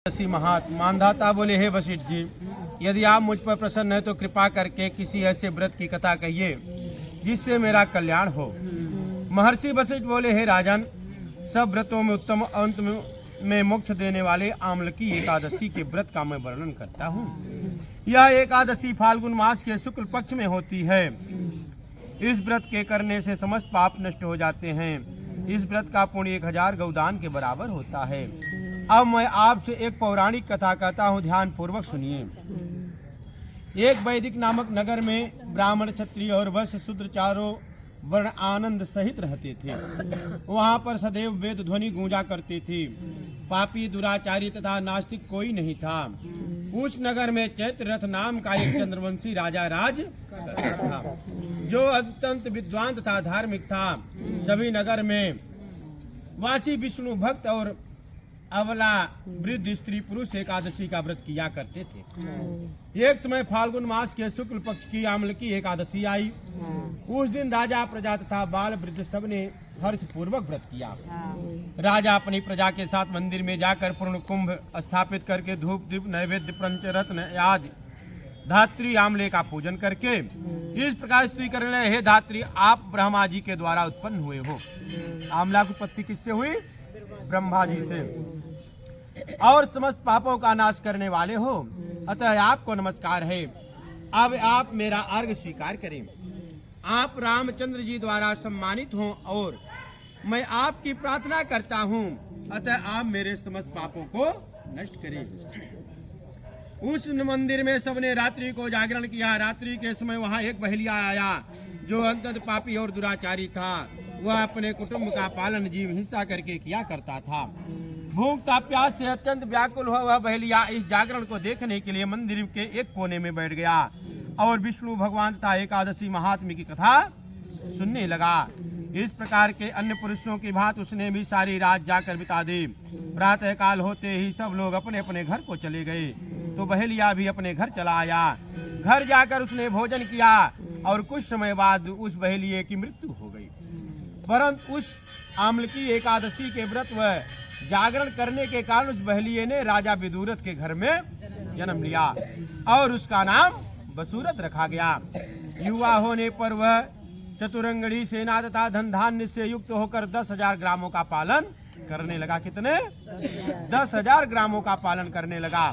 एकादशी महात्मा मानधाता बोले, हे वशिष्ठ जी, यदि आप मुझ पर प्रसन्न है तो कृपा करके किसी ऐसे व्रत की कथा कहिए जिससे मेरा कल्याण हो। महर्षि वशिष्ठ बोले, हे राजन, सब व्रतों में उत्तम अंत में मोक्ष देने वाले आमलकी एकादशी के व्रत का मैं वर्णन करता हूँ। यह एकादशी फाल्गुन मास के शुक्ल पक्ष में होती है। इस व्रत के करने से समस्त पाप नष्ट हो जाते हैं। इस व्रत का पुण्य 1000 गौदान के बराबर होता है। अब मैं आपसे एक पौराणिक कथा कहता हूँ, ध्यान पूर्वक सुनिए। एक वैदिक नामक नगर में ब्राह्मण, क्षत्रिय और वैश्य शूद्र चारों वर्ण आनंद सहित रहते थे। वहाँ पर सदैव वेद ध्वनि गूंजा करते थे। पापी, दुराचारी तथा नास्तिक कोई नहीं था। उस नगर में चैत्ररथ नाम का एक चंद्रवंशी राजा राज करता था, जो अत्यंत विद्वान तथा धार्मिक था। सभी नगर में वासी विष्णु भक्त और अबला वृद्ध स्त्री पुरुष एकादशी का व्रत किया करते थे। एक समय फाल्गुन मास के शुक्ल पक्ष की आमलकी एकादशी आई। उस दिन राजा, प्रजा तथा बाल वृद्ध सब ने हर्ष पूर्वक व्रत किया। राजा अपनी प्रजा के साथ मंदिर में जाकर पूर्ण कुंभ स्थापित करके धूप दीप नैवेद्य पंचरत्न आदि धात्री आमले का पूजन करके इस प्रकार स्तुति करने लगे, हे धात्री, आप ब्रह्मा जी के द्वारा उत्पन्न हुए हो। आमला की उत्पत्ति किससे हुई? ब्रह्मा जी से। और समस्त पापों का नाश करने वाले हो, अतः आपको नमस्कार है। अब आप मेरा अर्घ स्वीकार करें। आप रामचंद्र जी द्वारा सम्मानित हों और मैं आपकी प्रार्थना करता हूँ, अतः आप मेरे समस्त पापों को नष्ट करें। उस मंदिर में सबने रात्रि को जागरण किया। रात्रि के समय वहाँ एक बहेलिया आया जो अत्यंत पापी और दुराचारी था। वह अपने कुटुंब का पालन जीव हिंसा करके किया करता था। भूख ता प्यास से अत्यंत व्याकुल हुआ वह बहेलिया इस जागरण को देखने के लिए मंदिर के एक कोने में बैठ गया और विष्णु भगवान तथा एकादशी महात्म्य की कथा सुनने लगा। इस प्रकार के अन्य पुरुषों की भांति उसने भी सारी रात जाकर बिता दी। प्रातः काल होते ही सब लोग अपने अपने घर को चले गए तो बहेलिया भी अपने घर चला आया। घर जाकर उसने भोजन किया और कुछ समय बाद उस बहेलिये की मृत्यु हो गई। परंतु उस आमलकी एकादशी के व्रत व जागरण करने के कारण उस बहेलिये ने राजा विदुरथ के घर में जन्म लिया और उसका नाम बसूरत रखा गया। युवा होने पर वह चतुरंगड़ी सेना तथा धन धान्य से युक्त होकर 10,000 ग्रामों का पालन करने लगा। कितने? 10,000 ग्रामों का पालन करने लगा।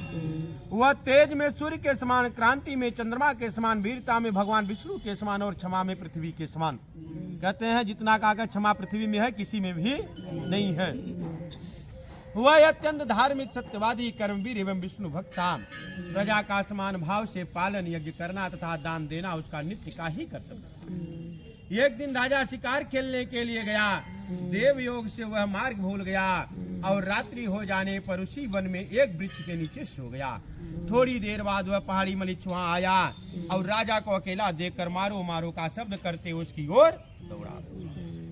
वह तेज में सूर्य के समान, क्रांति में चंद्रमा के समान, वीरता में भगवान विष्णु के समान और क्षमा में पृथ्वी के समान। कहते हैं जितना कागज क्षमा पृथ्वी में है किसी में भी नहीं है। वह अत्यंत धार्मिक, सत्यवादी, कर्मवीर एवं विष्णु भक्त था। प्रजा का समान भाव से पालन, यज्ञ करना तथा दान देना उसका नित्य का ही कर्तव्य। एक दिन राजा शिकार खेलने के लिए गया। देव योग से वह मार्ग भूल गया और रात्रि हो जाने पर उसी वन में एक वृक्ष के नीचे सो गया। थोड़ी देर बाद वह पहाड़ी मलिच्छ वहाँ आया और राजा को अकेला देखकर मारो मारो का शब्द करते उसकी ओर दौड़ा।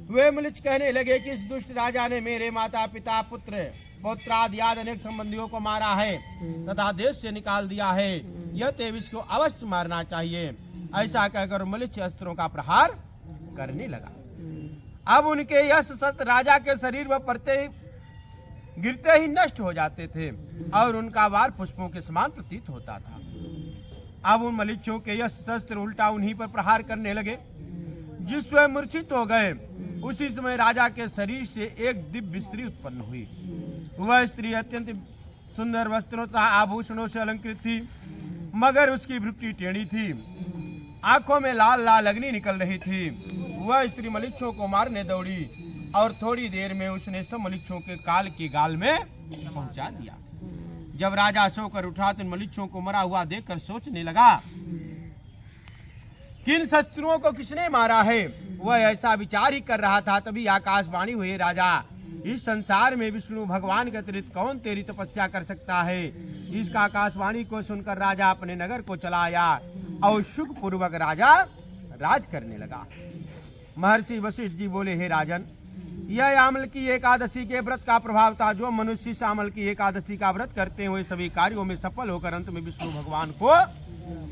वे मलिच्छ कहने लगे कि इस दुष्ट राजा ने मेरे माता पिता, पुत्र पौत्रादि आदि अनेक संबंधियों को मारा है तथा देश से निकाल दिया है। यह तेव इसको अवश्य मारना चाहिए। ऐसा कहकर मलिच्छ अस्त्रों का प्रहार करने लगा। अब उनके यश शस्त्र राजा के शरीर पर पड़ते गिरते ही नष्ट हो जाते थे और उनका वार पुष्पों के समान प्रतीत होता था। अब उन मलिच्छों के यश शस्त्र उल्टा उन्हीं पर प्रहार करने लगे, जिससे मूर्छित हो गए। उसी समय राजा के शरीर से एक दिव्य स्त्री उत्पन्न हुई। वह स्त्री अत्यंत सुंदर वस्त्रों तथा आभूषणों से अलंकृत थी, मगर उसकी भ्रुकुटी टेढ़ी थी। आंखों में लाल लाल अग्नि निकल रही थी। वह स्त्री मलिच्छों को मारने दौड़ी और थोड़ी देर में उसने सब मलिच्छों के काल की गाल में पहुंचा दिया। जब राजा सोकर उठा तो मलिच्छों को मरा हुआ देखकर सोचने लगा, किन शस्त्रों को किसने मारा है? वह ऐसा विचार ही कर रहा था, तभी आकाशवाणी हुई, राजा, इस संसार में विष्णु भगवान के अतिरिक्त कौन तेरी तपस्या कर सकता है? इसका आकाशवाणी को सुनकर राजा अपने नगर को चला आया और सुख पूर्वक राजा राज करने लगा। महर्षि वशिष्ठ जी बोले, हे राजन, यह आमलकी एकादशी के व्रत का प्रभाव था। जो मनुष्य इस आमलकी एकादशी का व्रत करते हुए सभी कार्यों में सफल होकर अंत में विष्णु भगवान को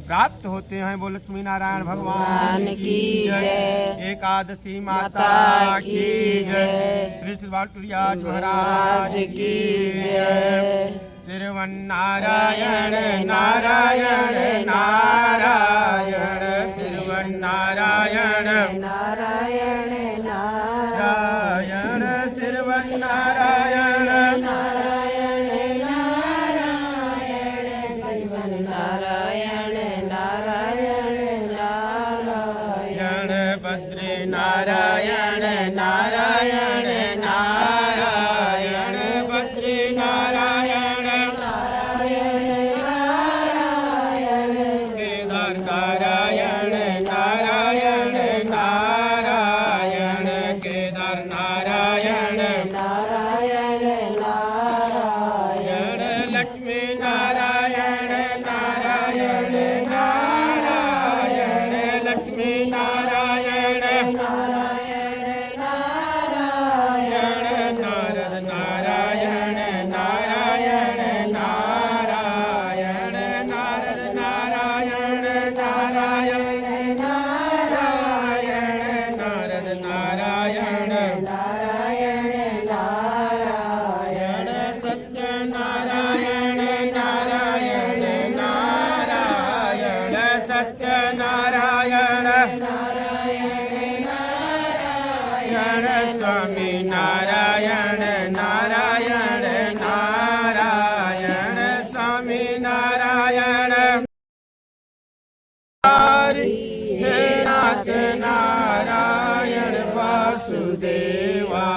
प्राप्त होते हैं। बोल लक्ष्मी नारायण भगवान की जय। एकादशी माता माता की की जय। जय। श्री श्री बालटूरियाज महाराज की जय। श्रीमन्नारायण नारायण नारायण श्रीमन्नारायण नारायण नारायण श्रीमन्नारायण नारायण नारायण नारायण नारायण नारायण बद्री नारायण नारायण नारायण बद्री नारायण केदार नारायण नारायण नारायण केदार नारायण नारायण नारायण लक्ष्मी नारायण नारायण नारायण लक्ष्मी नारायण नारायण नारायण नारद नारायण नारायण नारायण नारद नारायण नारायण नारायण नारद नारायण नारायण नारायण सत्य नारायण नारायण नारायण सत्य नारायण नारायण स्वामी नारायण नारायण नारायण स्वामी नारायण हे नाथ नारायण वासुदेवा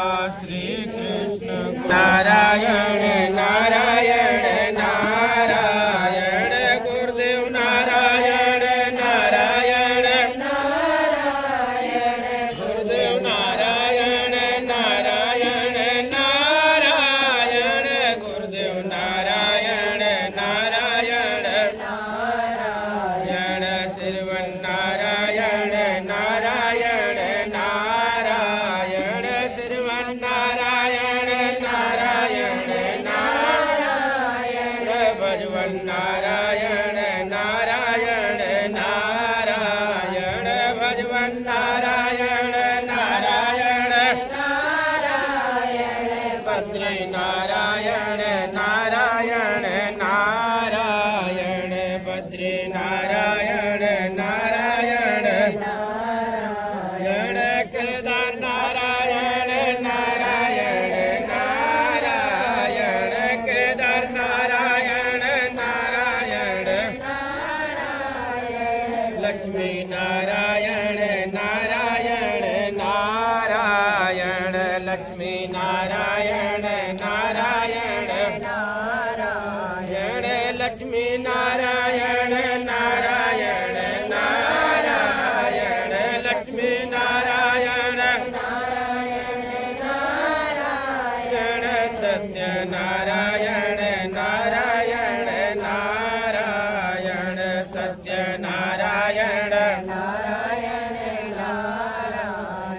श्री कृष्ण नारायण नारायण नारायण गुरुदेव नारायण नारायण नारायण गुरुदेव नारायण नारायण नारायण गुरुदेव नारायण नारायण नारायण श्रीमन्नारायण नारायण नारायण श्रीमन्नारायण नारायण नारायण भजवन नारायण नारायण नारायण भजवन नारायण नारायण नारायण बद्री नारायण नारायण नारायण बद्री नारायण नारायण नारायण केदार नारायण नारायण नारायण केदार नारायण नारायण लक्ष्मी नारायण नारायण नारायण लक्ष्मी नारायण नारायण नारायण लक्ष्मी नारायण नारायण नारायण लक्ष्मी नारायण नारायण नारायण सत्य नारायण नारायण नारायण सत्य नारायण नारायण नारायण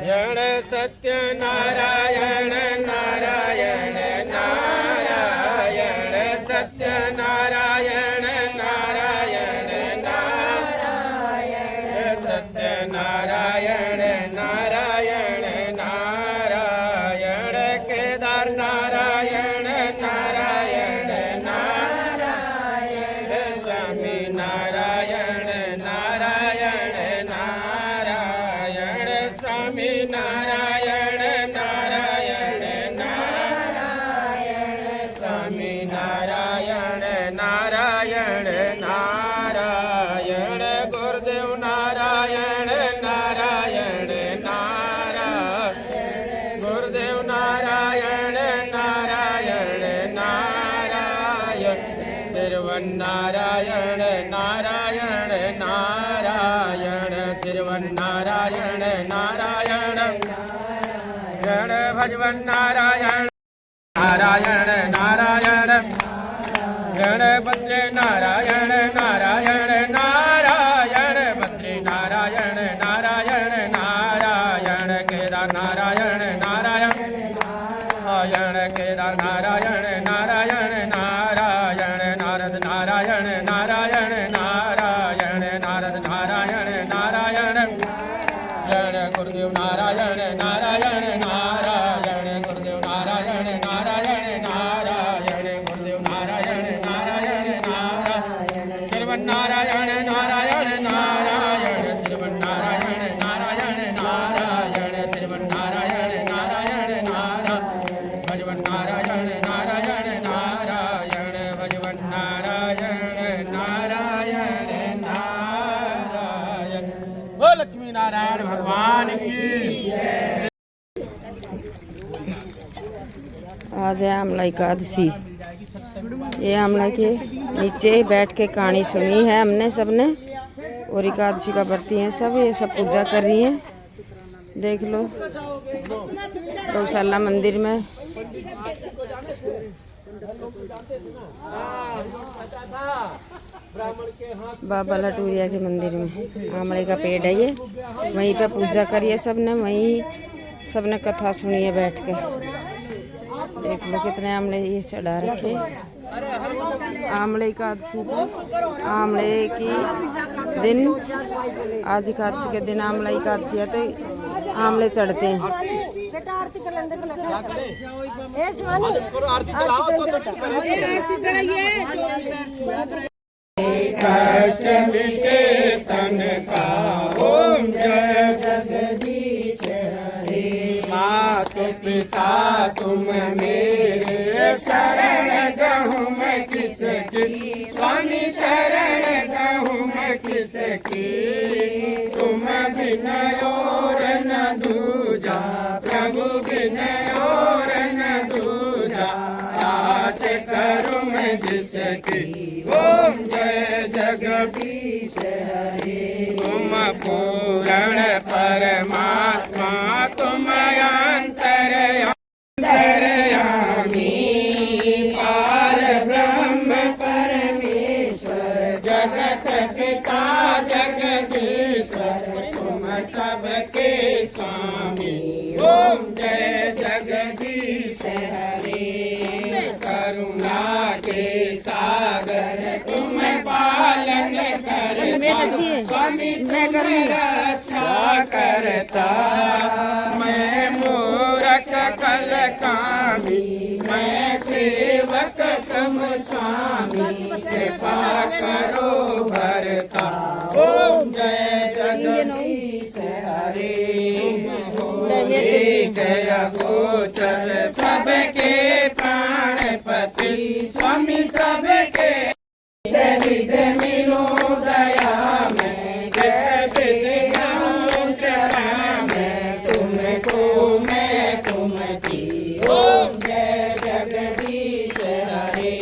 सत्य नारायण नारायण नारायण सत्य नारायण नारायण नारायण सत्य नारायण नारायण नारायण केदार नारायण नारायण नारायण स्वामी नारायण नारायण नारायण स्वामी नारायण नारायण नारायण स्वामी नारायण नारायण नारायण गुरुदेव नारायण नारायण नारायण गुरुदेव नारायण नारायण नारायण श्रीमन्नारायण नारायण नारायण श्रीमन्नारायण नारायण गण भजवन नारायण नारायण नारायण गणपत्रे नारायण नारायण नारायण भद्रे नारायण नारायण नारायण केदार नारायण नारायण नारायण केदार नारायण नारायण नारायण नारद नारायण नारायण नारायण नारायण नारायण नारायण गुरुदेव नारायण नारायण नारायण श्रीमन्नारायण नारायण नारायण श्रीमन्नारायण नारायण नारायण श्रीमन्नारायण नारायण नारायण भजवन नारायण नारायण नारायण भजवन नारायण नारायण नारायण। ओ लक्ष्मी नारायण भगवान की। आज है आमला एकादशी। ये आमला के नीचे बैठ के कहानी सुनी है हमने सबने, और एकादशी का व्रती हैं सब, ये सब पूजा कर रही हैं। देख लो गौशाला मंदिर में बाबा लटूरिया के मंदिर में आमले का पेड़ है, ये वहीं पे पूजा करिए सबने, वहीं सबने कथा सुनी है बैठ के। देख लो कितने आमले ये चढ़ा रखे। आमले एकादशी पे, आमले की दिन, आज एकादशी के दिन आमला एकादशी है तो आमले चढ़ते हैं। कष्ट मिटे तन का ओम जय जगदीश हरे। माता पिता तुम मेरे शरण गहूँ मैं किसकी, स्वामी शरण गहूँ मैं किसकी। तुम बिन और न दूजा, प्रभु बिन और न दूजा। आस करूँ मैं जिसकी, ओम जय जगदीश हरे। तुम पूर्ण परमात्मा, तुम अंतर्यामी, पार ब्रह्म परमेश्वर, जगत पिता जगदीश्वर। तुम सबके स्वामी, ओम जय जगदीश हरे। करुणा के सागर तुम पालन करता, स्वामी तुम रक्षा करता। मैं मूरख कल कामी, मैं सेवक तुम स्वामी, कृपा करो भरता। ओम जय जगदीश हरे। गया गोचर सबके प्राणपति, स्वामी सबके विध मिलो दया में, जैसे शरण में। तुमको मैं तुम की, ओम जय जगदीश हरे।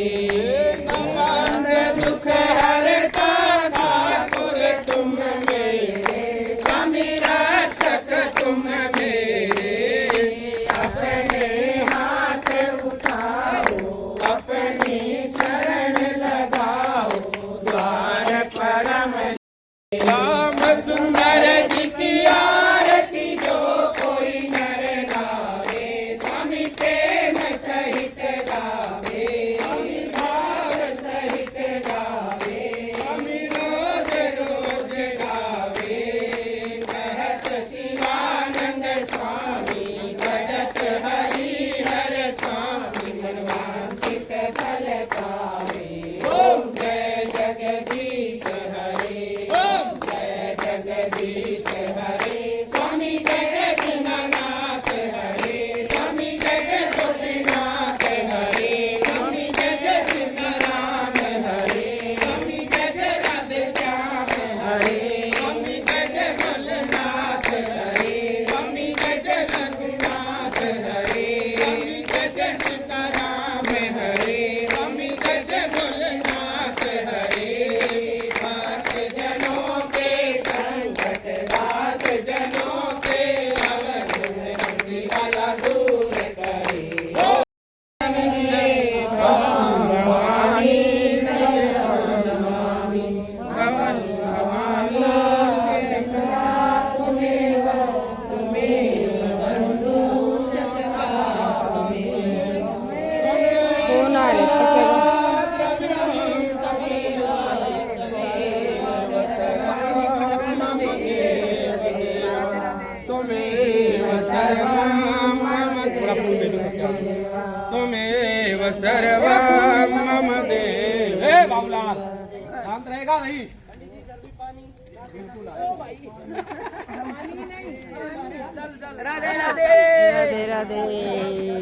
नमन दुख हरता ठाकुर तुम मेरे, स्वामी रक्षक तुम मेरे। अपने हाथ उठाओ, अपनी शरण लगाओ, द्वार पर तुमेव सर्वं मम देव। हे बाबूलाल शांत रहेगा नहीं? राधे राधे राधे राधे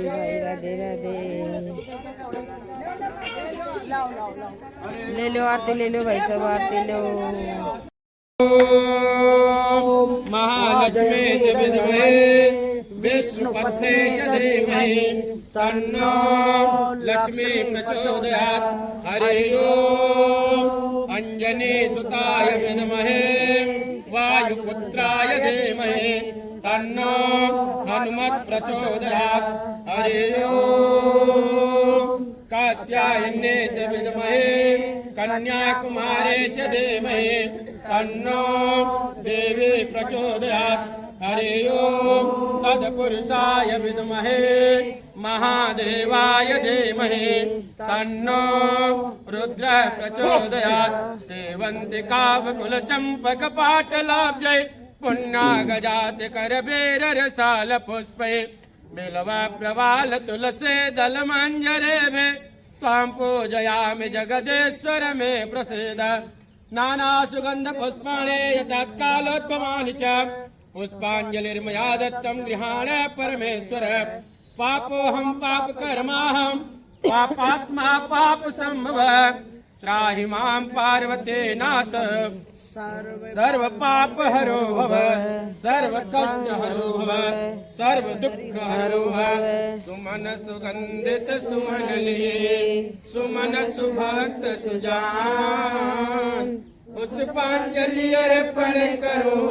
भाई, राधे राधे। ले लो आरती, ले लो भाई सब आरती लो। महालक्ष्मी च विद्महे विष्णुपत्ने च धीमहि तन्नो लक्ष्मी प्रचोदयात्। हरि ओम अंजनी सुताय विद्महे वायुपुत्राय धीमहि तन्नो हनुमत् प्रचोदयात्। हरि ओम कात्यायने च विद्महे कन्याकुमारे च धीमहि तन्नो देवी प्रचोदयात्। हरि ओम तत्पुरुषाय विद्महे महादेवाय धीमहि तन्नो रुद्रः प्रचोदयात्। सेवन्तिकावकुलचम्पकपाटलाब्जै पुण्यागजाति करबेररसाल पुष्पै बिल्व प्रवाल तुलसी दलमञ्जरेभे त्वां पूजयामि जगदेश्वर मे प्रसीद। नाना सुगंध पुष्पाणि तत्कालोद्भवानि च पुष्पाञ्जलिर्मया दत्तं गृहाण परमेश्वर। पापोऽहं पापकर्माहं पापात्मा पापसम्भव त्राहि मां पार्वते नाथ सर्व पाप हरो भव सर्व कष्ट हरो भव सर्व दुख हरो भव। सुमन सुगंधित सुमन लिए सुमन सुभक्त सुजान पुष्पांजलि अर्पण करो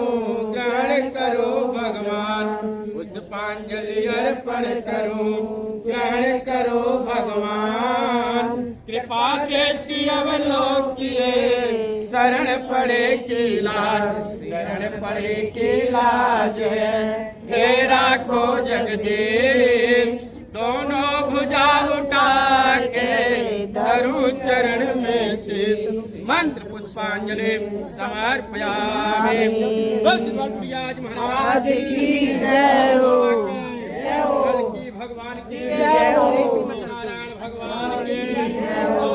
ग्रहण करो भगवान। पुष्पांजलि अर्पण करो ग्रहण करो भगवान। कृपा दृष्टि अवलोकिए शरण पड़े की लाज शरण पड़े की लाज है। हे राखो जगदीश दोनों भुजा उठा के धरु चरण में शीश। मंत्र पुष्पांजलि समर्पयामि। तुलसीदास महाराज की जय हो। कल की भगवान की जय हो। नारायण भगवान की जय हो।